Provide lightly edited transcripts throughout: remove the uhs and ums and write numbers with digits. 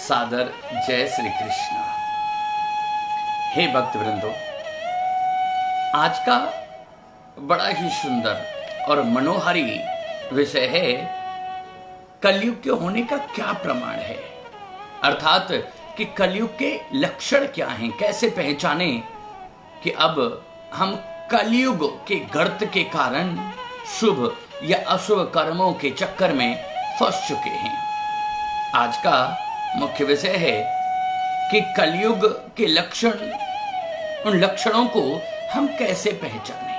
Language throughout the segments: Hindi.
सादर जय श्री कृष्ण। हे भक्त वृंदो, आज का बड़ा ही सुंदर और मनोहारी विषय है कलयुग के होने का क्या प्रमाण है, अर्थात कि कलयुग के लक्षण क्या हैं, कैसे पहचाने कि अब हम कलयुग के गर्त के कारण शुभ या अशुभ कर्मों के चक्कर में फंस चुके हैं। आज का मुख्य विषय है कि कलयुग के लक्षण, उन लक्षणों को हम कैसे पहचाने।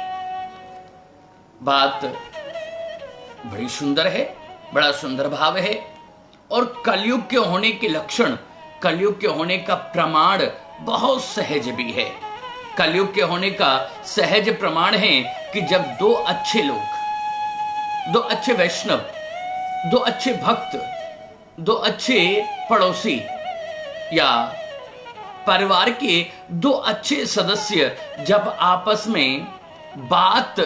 बात बड़ी सुंदर है, बड़ा सुंदर भाव है और कलयुग के होने के लक्षण, कलयुग के होने का प्रमाण बहुत सहज भी है। कलयुग के होने का सहज प्रमाण है कि जब दो अच्छे लोग, दो अच्छे वैष्णव, दो अच्छे भक्त, दो अच्छे पड़ोसी या परिवार के दो अच्छे सदस्य जब आपस में बात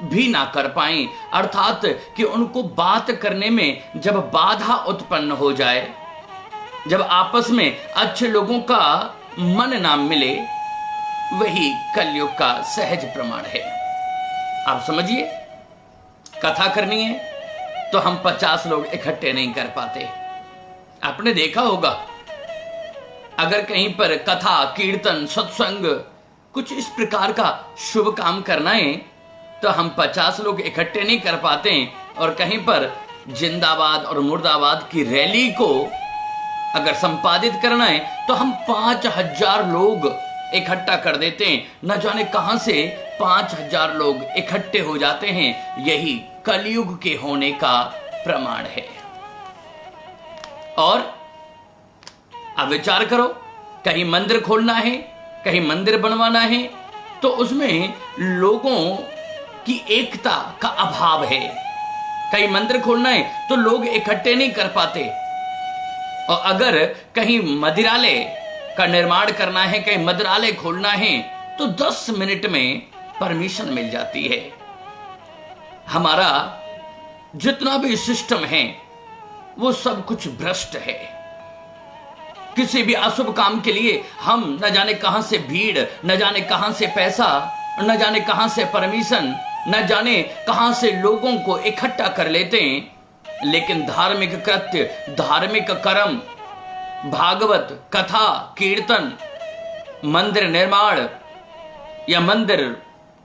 भी ना कर पाएं, अर्थात कि उनको बात करने में जब बाधा उत्पन्न हो जाए, जब आपस में अच्छे लोगों का मन ना मिले, वही कलयुग का सहज प्रमाण है। आप समझिए, कथा करनी है तो हम 50 लोग इकट्ठे नहीं कर पाते। आपने देखा होगा, अगर कहीं पर कथा, कीर्तन, सत्संग, कुछ इस प्रकार का शुभ काम करना है तो हम 50 लोग इकट्ठे नहीं कर पाते, और कहीं पर जिंदाबाद और मुर्दाबाद की रैली को अगर संपादित करना है तो हम 5000 लोग इकट्ठा कर देते हैं। न जाने कहां से 5000 लोग इकट्ठे हो जाते हैं। यही कलयुग के होने का प्रमाण है। और अब विचार करो, कहीं मंदिर खोलना है, कहीं मंदिर बनवाना है तो उसमें लोगों की एकता का अभाव है। कहीं मंदिर खोलना है तो लोग इकट्ठे नहीं कर पाते। और अगर कहीं मदिरालय का निर्माण करना है, कहीं मदिरालय खोलना है तो 10 मिनट में परमिशन मिल जाती है। हमारा जितना भी सिस्टम है वो सब कुछ भ्रष्ट है। किसी भी अशुभ काम के लिए हम न जाने कहां से भीड़, न जाने कहां से पैसा, न जाने कहां से परमिशन, न जाने कहां से लोगों को इकट्ठा कर लेते हैं। लेकिन धार्मिक कृत्य, धार्मिक कर्म, भागवत कथा, कीर्तन, मंदिर निर्माण या मंदिर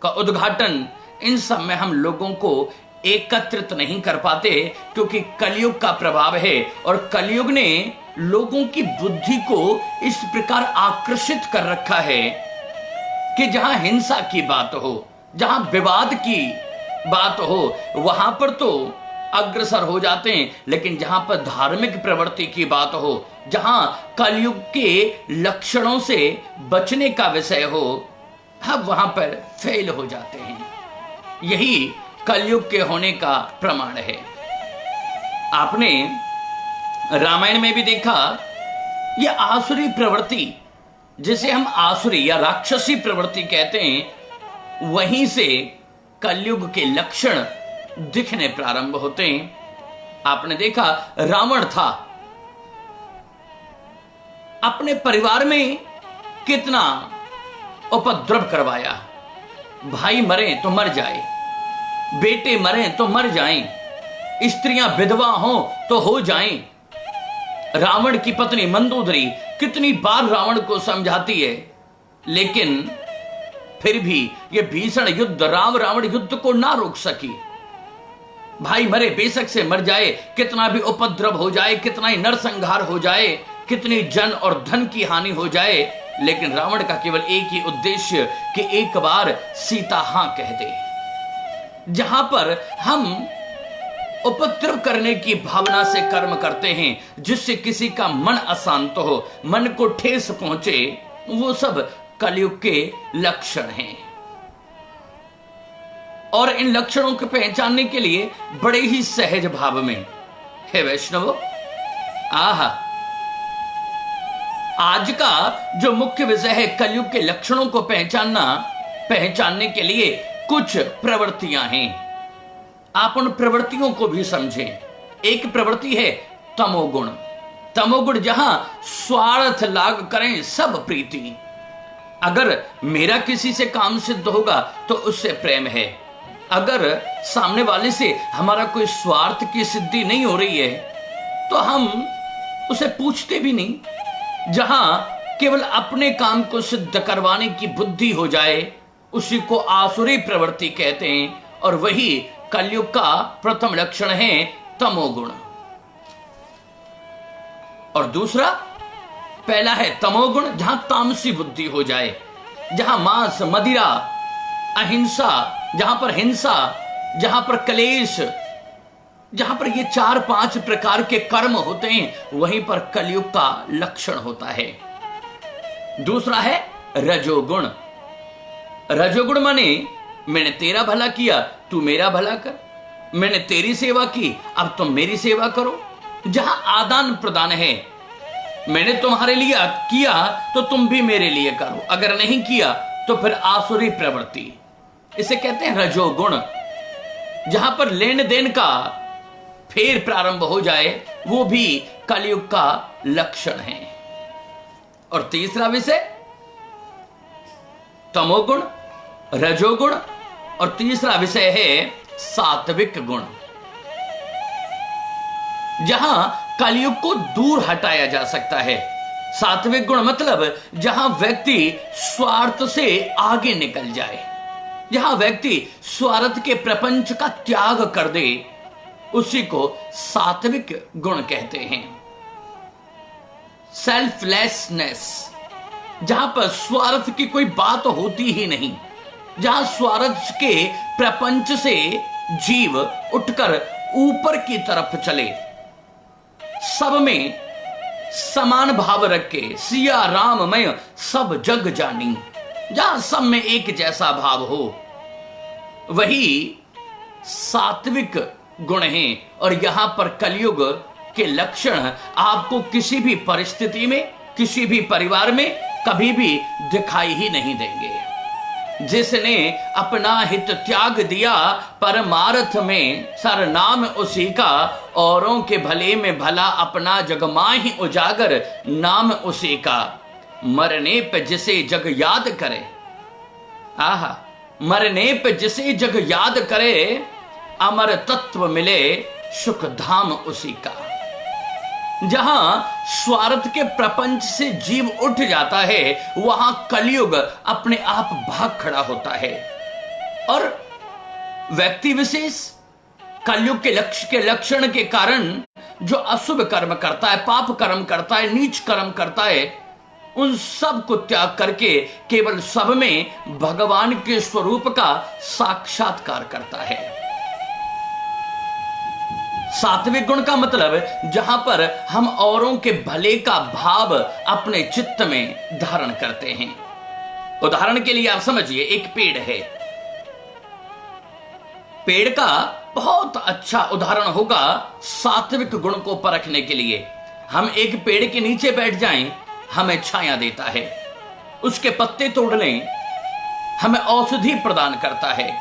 का उद्घाटन, इन सब में हम लोगों को एकत्रित नहीं कर पाते, क्योंकि कलयुग का प्रभाव है। और कलयुग ने लोगों की बुद्धि को इस प्रकार आकर्षित कर रखा है कि जहां हिंसा की बात हो, जहां विवाद की बात हो, वहां पर तो अग्रसर हो जाते हैं। लेकिन जहां पर धार्मिक प्रवृत्ति की बात हो, जहां कलयुग के लक्षणों से बचने का विषय हो, हम वहां पर फेल हो जाते हैं। यही कलयुग के होने का प्रमाण है। आपने रामायण में भी देखा, यह आसुरी प्रवृत्ति, जिसे हम आसुरी या राक्षसी प्रवृत्ति कहते हैं, वहीं से कलयुग के लक्षण दिखने प्रारंभ होते हैं। आपने देखा, रावण था, अपने परिवार में कितना उपद्रव करवाया। भाई मरे तो मर जाए, बेटे मरे तो मर जाएं, स्त्रियां विधवा हो तो हो जाएं। रावण की पत्नी मंदोदरी कितनी बार रावण को समझाती है, लेकिन फिर भी यह भीषण युद्ध, राम रावण युद्ध को ना रोक सकी। भाई मरे बेशक से मर जाए, कितना भी उपद्रव हो जाए, कितना ही नरसंहार हो जाए, कितनी जन और धन की हानि हो जाए, लेकिन रावण का केवल एक ही उद्देश्य कि एक बार सीता हां कह दे। जहां पर हम उपद्रव करने की भावना से कर्म करते हैं, जिससे किसी का मन अशांत हो, मन को ठेस पहुंचे, वो सब कलयुग के लक्षण हैं। और इन लक्षणों को पहचानने के लिए बड़े ही सहज भाव में, हे वैष्णवो, आज का जो मुख्य विषय है कलयुग के लक्षणों को पहचानने के लिए कुछ प्रवृत्तियां हैं। आप उन प्रवृत्तियों को भी समझें। एक प्रवृत्ति है तमोगुण, तमोगुण जहां स्वार्थ लाग करें सब प्रीति। अगर मेरा किसी से काम सिद्ध होगा तो उससे प्रेम है। अगर सामने वाले से हमारा कोई स्वार्थ की सिद्धि नहीं हो रही है तो हम उसे पूछते भी नहीं। जहां केवल अपने काम को सिद्ध करवाने की बुद्धि हो जाए उसी को आसुरी प्रवृत्ति कहते हैं, और वही कलयुग का प्रथम लक्षण है तमोगुण। और दूसरा, पहला है तमोगुण जहां तामसी बुद्धि हो जाए, जहां मांस मदिरा अहिंसा, जहां पर हिंसा, जहां पर कलेश, जहां पर ये 4-5 प्रकार के कर्म होते हैं, वहीं पर कलयुग का लक्षण होता है। दूसरा है रजोगुण। रजोगुण माने मैंने तेरा भला किया तू मेरा भला कर, मैंने तेरी सेवा की अब तुम मेरी सेवा करो। जहां आदान प्रदान है, मैंने तुम्हारे लिए किया तो तुम भी मेरे लिए करो, अगर नहीं किया तो फिर आसुरी प्रवृत्ति, इसे कहते हैं रजोगुण। जहां पर लेन देन का फेर प्रारंभ हो जाए वो भी कलयुग का लक्षण है। और तीसरा विषय तमोगुण, रजोगुण, और तीसरा विषय है सात्विक गुण। जहां कलयुग को दूर हटाया जा सकता है। सात्विक गुण मतलब जहां व्यक्ति स्वार्थ से आगे निकल जाए, जहां व्यक्ति स्वार्थ के प्रपंच का त्याग कर दे, उसी को सात्विक गुण कहते हैं। सेल्फलेसनेस, जहां पर स्वार्थ की कोई बात होती ही नहीं, जहां स्वार्थ के प्रपंच से जीव उठकर ऊपर की तरफ चले, सब में समान भाव रखे, सिया राम मैं सब जग जानी, जहां सब में एक जैसा भाव हो, वही सात्विक गुण हैं। और यहां पर कलयुग के लक्षण आपको किसी भी परिस्थिति में, किसी भी परिवार में कभी भी दिखाई ही नहीं देंगे। जिसने अपना हित त्याग दिया परमार्थ में, सर नाम उसी का, औरों के भले में भला अपना जग माहि उजागर, नाम उसी का, मरने पे जिसे जग याद करे, आहा, मरने पे जिसे जग याद करे, अमर तत्व मिले सुख धाम उसी का। जहां स्वार्थ के प्रपंच से जीव उठ जाता है वहां कलयुग अपने आप भाग खड़ा होता है। और व्यक्ति विशेष कलयुग के लक्ष्य के लक्षण के कारण जो अशुभ कर्म करता है, पाप कर्म करता है, नीच कर्म करता है, उन सब को त्याग करके केवल सब में भगवान के स्वरूप का साक्षात्कार करता है। सात्विक गुण का मतलब जहां पर हम औरों के भले का भाव अपने चित्त में धारण करते हैं। उदाहरण के लिए आप समझिए, एक पेड़ है, पेड़ का बहुत अच्छा उदाहरण होगा सात्विक गुण को परखने के लिए। हम एक पेड़ के नीचे बैठ जाएं, हमें छाया देता है, उसके पत्ते तोड़ लें, हमें औषधि प्रदान करता है,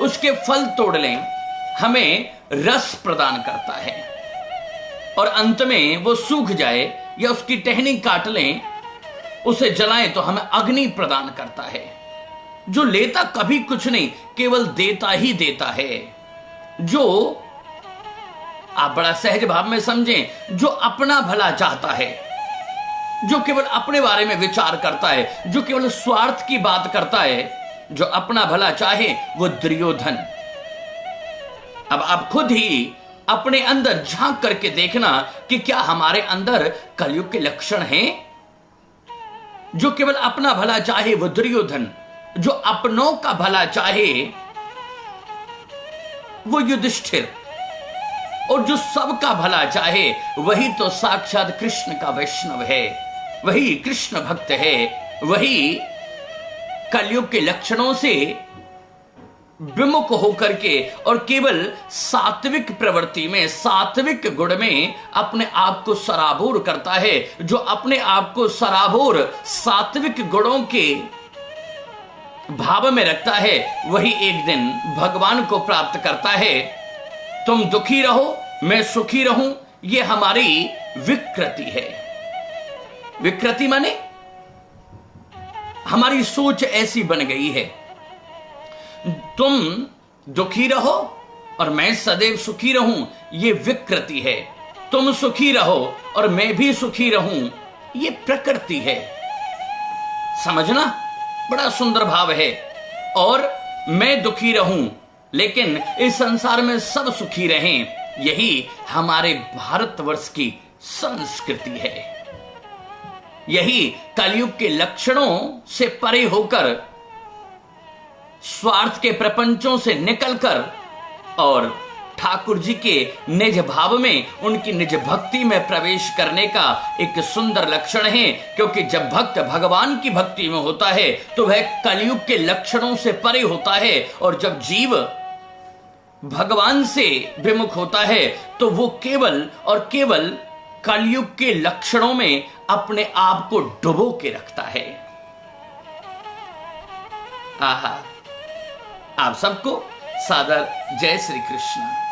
उसके फल तोड़ लें, हमें रस प्रदान करता है, और अंत में वो सूख जाए या उसकी टहनी काट लें, उसे जलाएं तो हमें अग्नि प्रदान करता है। जो लेता कभी कुछ नहीं, केवल देता ही देता है। जो आप बड़ा सहज भाव में समझें, जो अपना भला चाहता है, जो केवल अपने बारे में विचार करता है, जो केवल स्वार्थ की बात करता है, जो अपना भला चाहे, वो दुर्योधन। अब आप खुद ही अपने अंदर झांक करके देखना कि क्या हमारे अंदर कलयुग के लक्षण हैं। जो केवल अपना भला चाहे वो दुर्योधन, जो अपनों का भला चाहे वो युधिष्ठिर, और जो सबका भला चाहे वही तो साक्षात कृष्ण का वैष्णव है, वही कृष्ण भक्त है, वही कलयुग के लक्षणों से विमुख होकर के और केवल सात्विक प्रवृत्ति में, सात्विक गुण में अपने आप को सराबोर करता है। जो अपने आप को सराबोर सात्विक गुणों के भाव में रखता है वही एक दिन भगवान को प्राप्त करता है। तुम दुखी रहो मैं सुखी रहूं, ये हमारी विकृति है। विकृति माने हमारी सोच ऐसी बन गई है, तुम दुखी रहो और मैं सदैव सुखी रहूं, ये विकृति है। तुम सुखी रहो और मैं भी सुखी रहूं, ये प्रकृति है। समझना, बड़ा सुंदर भाव है। और मैं दुखी रहूं लेकिन इस संसार में सब सुखी रहें, यही हमारे भारतवर्ष की संस्कृति है। यही कलयुग के लक्षणों से परे होकर, स्वार्थ के प्रपंचों से निकलकर और ठाकुर जी के निज भाव में, उनकी निज भक्ति में प्रवेश करने का एक सुंदर लक्षण है। क्योंकि जब भक्त भगवान की भक्ति में होता है तो वह कलयुग के लक्षणों से परे होता है, और जब जीव भगवान से विमुख होता है तो वो केवल और केवल कलयुग के लक्षणों में अपने आप को डुबो के रखता है। आहा, आप सबको सादर जय श्री कृष्ण।